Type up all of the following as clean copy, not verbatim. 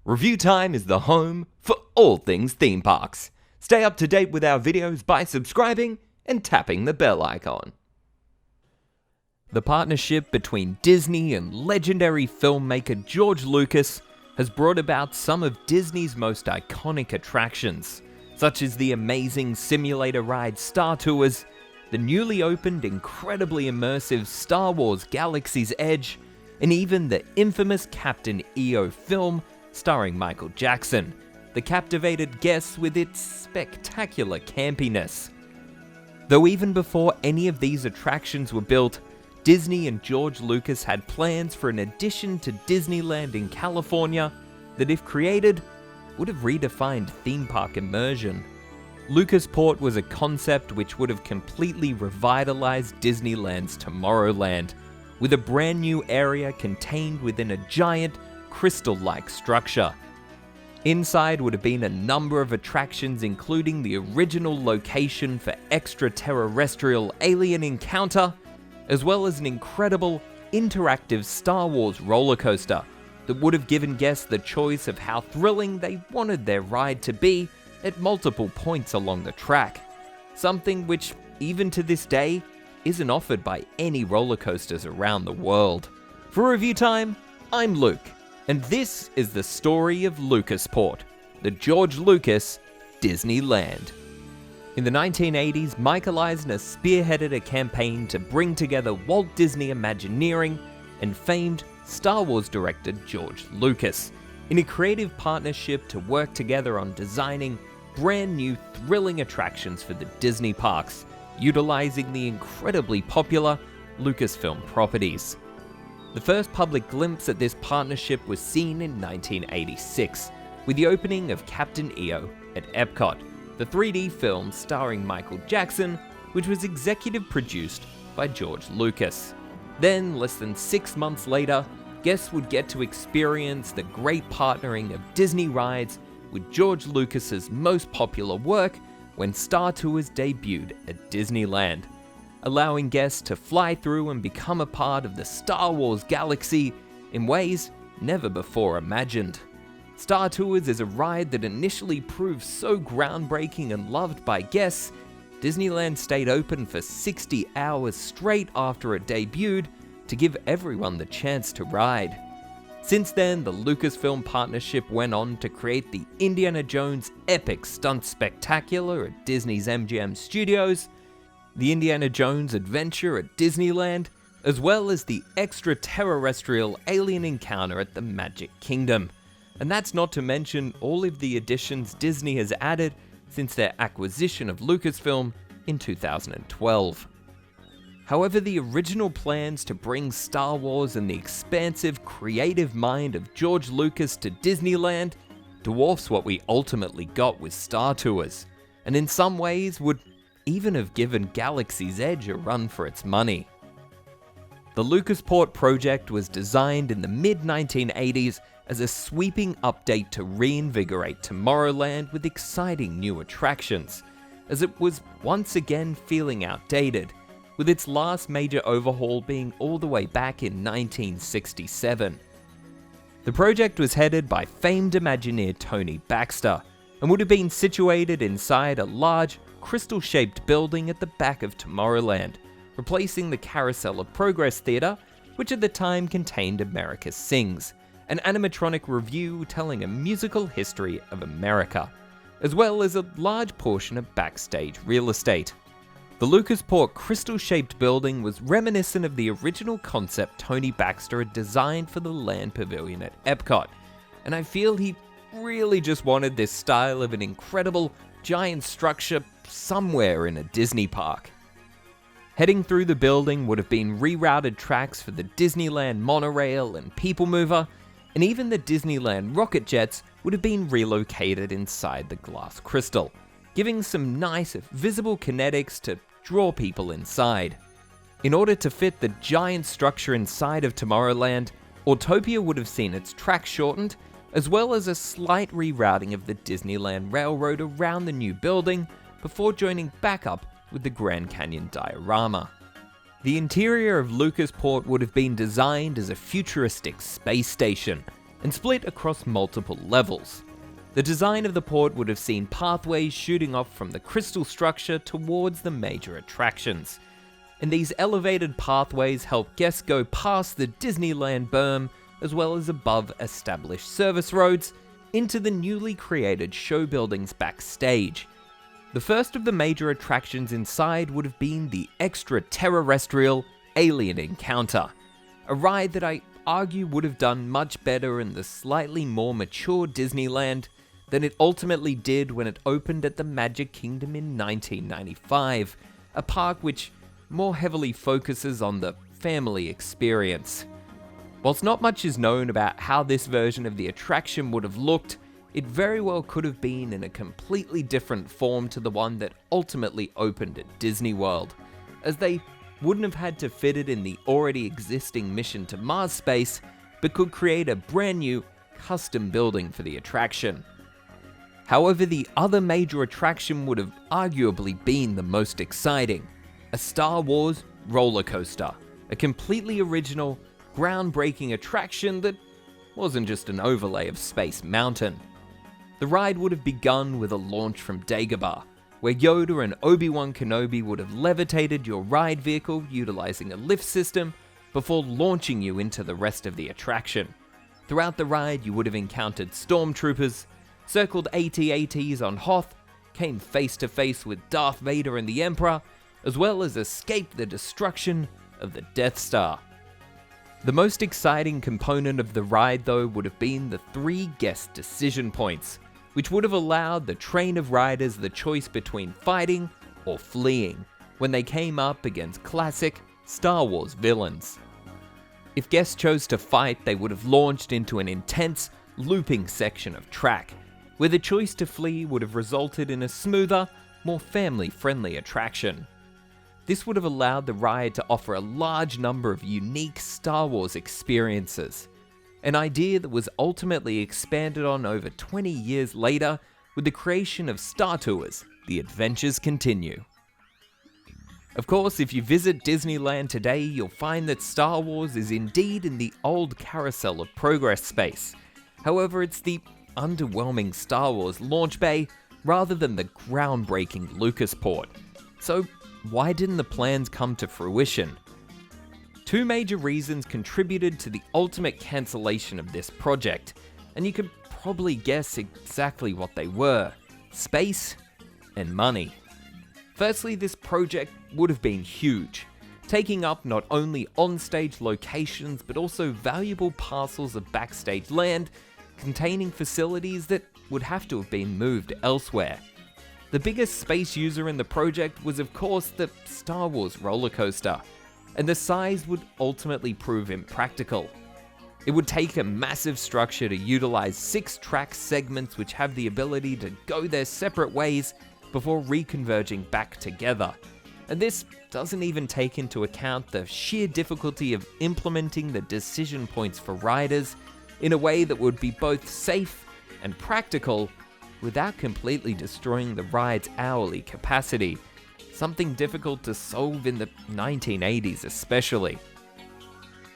ReviewTyme is the home for all things theme parks. Stay up to date with our videos by subscribing and tapping the bell icon. The partnership between Disney and legendary filmmaker George Lucas has brought about some of Disney's most iconic attractions, such as the amazing simulator ride Star Tours, the newly opened incredibly immersive Star Wars Galaxy's Edge, and even the infamous Captain EO film starring Michael Jackson, that captivated guests with its spectacular campiness. Though even before any of these attractions were built, Disney and George Lucas had plans for an addition to Disneyland in California that, if created, would have redefined theme park immersion. LucasPort was a concept which would have completely revitalized Disneyland's Tomorrowland, with a brand new area contained within a giant, crystal-like structure. Inside would have been a number of attractions, including the original location for Extraterrestrial alien encounter, as well as an incredible, interactive Star Wars roller coaster that would have given guests the choice of how thrilling they wanted their ride to be at multiple points along the track. Something which, even to this day, isn't offered by any roller coasters around the world. For ReviewTyme, I'm Luke, and this is the story of LucasPort, the George Lucas Disneyland. In the 1980s, Michael Eisner spearheaded a campaign to bring together Walt Disney Imagineering and famed Star Wars director George Lucas in a creative partnership to work together on designing brand new thrilling attractions for the Disney parks, utilizing the incredibly popular Lucasfilm properties. The first public glimpse at this partnership was seen in 1986, with the opening of Captain EO at Epcot, the 3D film starring Michael Jackson, which was executive produced by George Lucas. Then, less than 6 months later, guests would get to experience the great partnering of Disney rides with George Lucas's most popular work when Star Tours debuted at Disneyland, allowing guests to fly through and become a part of the Star Wars galaxy in ways never before imagined. Star Tours is a ride that initially proved so groundbreaking and loved by guests, Disneyland stayed open for 60 hours straight after it debuted to give everyone the chance to ride. Since then, the Lucasfilm partnership went on to create the Indiana Jones epic stunt spectacular at Disney's MGM Studios, the Indiana Jones Adventure at Disneyland, as well as the Extraterrestrial alien encounter at the Magic Kingdom. And that's not to mention all of the additions Disney has added since their acquisition of Lucasfilm in 2012. However, the original plans to bring Star Wars and the expansive, creative mind of George Lucas to Disneyland dwarfs what we ultimately got with Star Tours, and in some ways would even have given Galaxy's Edge a run for its money. The LucasPort project was designed in the mid-1980s as a sweeping update to reinvigorate Tomorrowland with exciting new attractions, as it was once again feeling outdated, with its last major overhaul being all the way back in 1967. The project was headed by famed Imagineer Tony Baxter, and would have been situated inside a large, crystal-shaped building at the back of Tomorrowland, replacing the Carousel of Progress Theatre, which at the time contained America Sings, an animatronic revue telling a musical history of America, as well as a large portion of backstage real estate. The LucasPort crystal-shaped building was reminiscent of the original concept Tony Baxter had designed for the Land Pavilion at Epcot, and I feel he really just wanted this style of an incredible, giant structure somewhere in a Disney park. Heading through the building would have been rerouted tracks for the Disneyland monorail and People Mover, and even the Disneyland rocket jets would have been relocated inside the glass crystal, giving some nice, visible kinetics to draw people inside. In order to fit the giant structure inside of Tomorrowland, Autopia would have seen its track shortened, as well as a slight rerouting of the Disneyland Railroad around the new building before joining back up with the Grand Canyon diorama. The interior of LucasPort would have been designed as a futuristic space station, and split across multiple levels. The design of the port would have seen pathways shooting off from the crystal structure towards the major attractions, and these elevated pathways help guests go past the Disneyland berm as well as above established service roads into the newly created show buildings backstage. The first of the major attractions inside would have been the Extraterrestrial Alien Encounter, a ride that I argue would have done much better in the slightly more mature Disneyland than it ultimately did when it opened at the Magic Kingdom in 1995, a park which more heavily focuses on the family experience. Whilst not much is known about how this version of the attraction would have looked, it very well could have been in a completely different form to the one that ultimately opened at Disney World, as they wouldn't have had to fit it in the already existing Mission to Mars space, but could create a brand new custom building for the attraction. However, the other major attraction would have arguably been the most exciting, a Star Wars roller coaster, a completely original, groundbreaking attraction that wasn't just an overlay of Space Mountain. The ride would have begun with a launch from Dagobah, where Yoda and Obi-Wan Kenobi would have levitated your ride vehicle utilizing a lift system before launching you into the rest of the attraction. Throughout the ride, you would have encountered stormtroopers, circled AT-ATs on Hoth, came face to face with Darth Vader and the Emperor, as well as escaped the destruction of the Death Star. The most exciting component of the ride, though, would have been the 3 guest decision points, which would have allowed the train of riders the choice between fighting or fleeing when they came up against classic Star Wars villains. If guests chose to fight, they would have launched into an intense, looping section of track, where the choice to flee would have resulted in a smoother, more family-friendly attraction. This would have allowed the ride to offer a large number of unique Star Wars experiences, an idea that was ultimately expanded on over 20 years later with the creation of Star Tours: The Adventures Continue. Of course, if you visit Disneyland today, you'll find that Star Wars is indeed in the old Carousel of Progress space. However, it's the underwhelming Star Wars launch bay rather than the groundbreaking LucasPort. So why didn't the plans come to fruition? 2 major reasons contributed to the ultimate cancellation of this project, and you could probably guess exactly what they were: space and money. Firstly, this project would have been huge, taking up not only on-stage locations but also valuable parcels of backstage land containing facilities that would have to have been moved elsewhere. The biggest space user in the project was of course the Star Wars roller coaster, and the size would ultimately prove impractical. It would take a massive structure to utilize 6 track segments which have the ability to go their separate ways before reconverging back together. And this doesn't even take into account the sheer difficulty of implementing the decision points for riders in a way that would be both safe and practical without completely destroying the ride's hourly capacity, something difficult to solve in the 1980s especially.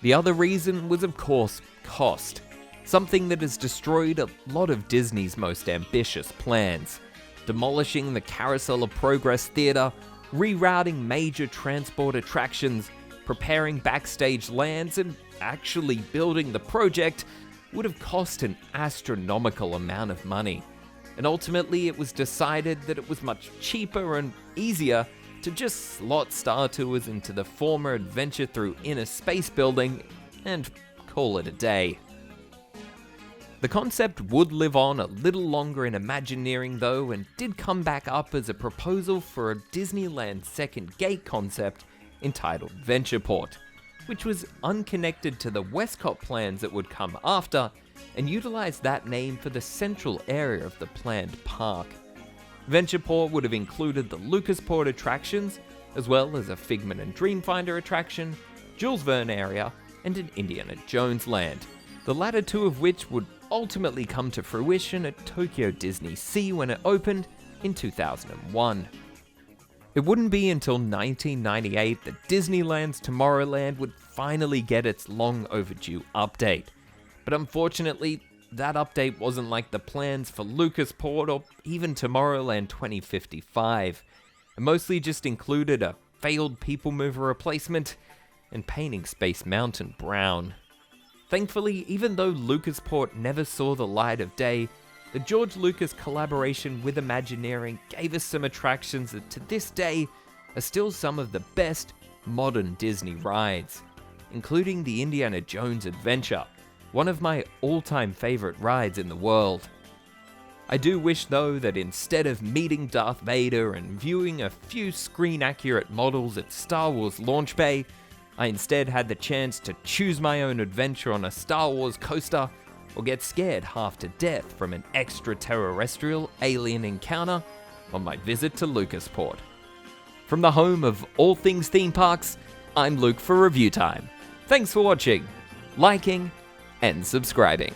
The other reason was of course cost, something that has destroyed a lot of Disney's most ambitious plans, demolishing the Carousel of Progress Theatre, rerouting major transport attractions, preparing backstage lands, and actually building the project would have cost an astronomical amount of money. And ultimately it was decided that it was much cheaper and easier to just slot Star Tours into the former Adventure Through Inner Space building and call it a day. The concept would live on a little longer in Imagineering though, and did come back up as a proposal for a Disneyland second gate concept entitled Ventureport, which was unconnected to the Westcott plans that would come after, and utilized that name for the central area of the planned park. Ventureport would have included the LucasPort attractions, as well as a Figment and Dreamfinder attraction, Jules Verne area, and an Indiana Jones land, the latter 2 of which would ultimately come to fruition at Tokyo Disney Sea when it opened in 2001. It wouldn't be until 1998 that Disneyland's Tomorrowland would finally get its long overdue update. But unfortunately, that update wasn't like the plans for LucasPort or even Tomorrowland 2055. It mostly just included a failed People Mover replacement and painting Space Mountain brown. Thankfully, even though LucasPort never saw the light of day, the George Lucas collaboration with Imagineering gave us some attractions that to this day are still some of the best modern Disney rides, including the Indiana Jones Adventure, one of my all-time favorite rides in the world. I do wish though that instead of meeting Darth Vader and viewing a few screen-accurate models at Star Wars Launch Bay, I instead had the chance to choose my own adventure on a Star Wars coaster or get scared half to death from an extraterrestrial alien encounter on my visit to LucasPort. From the home of all things theme parks, I'm Luke for ReviewTyme. Thanks for watching, liking, and subscribing.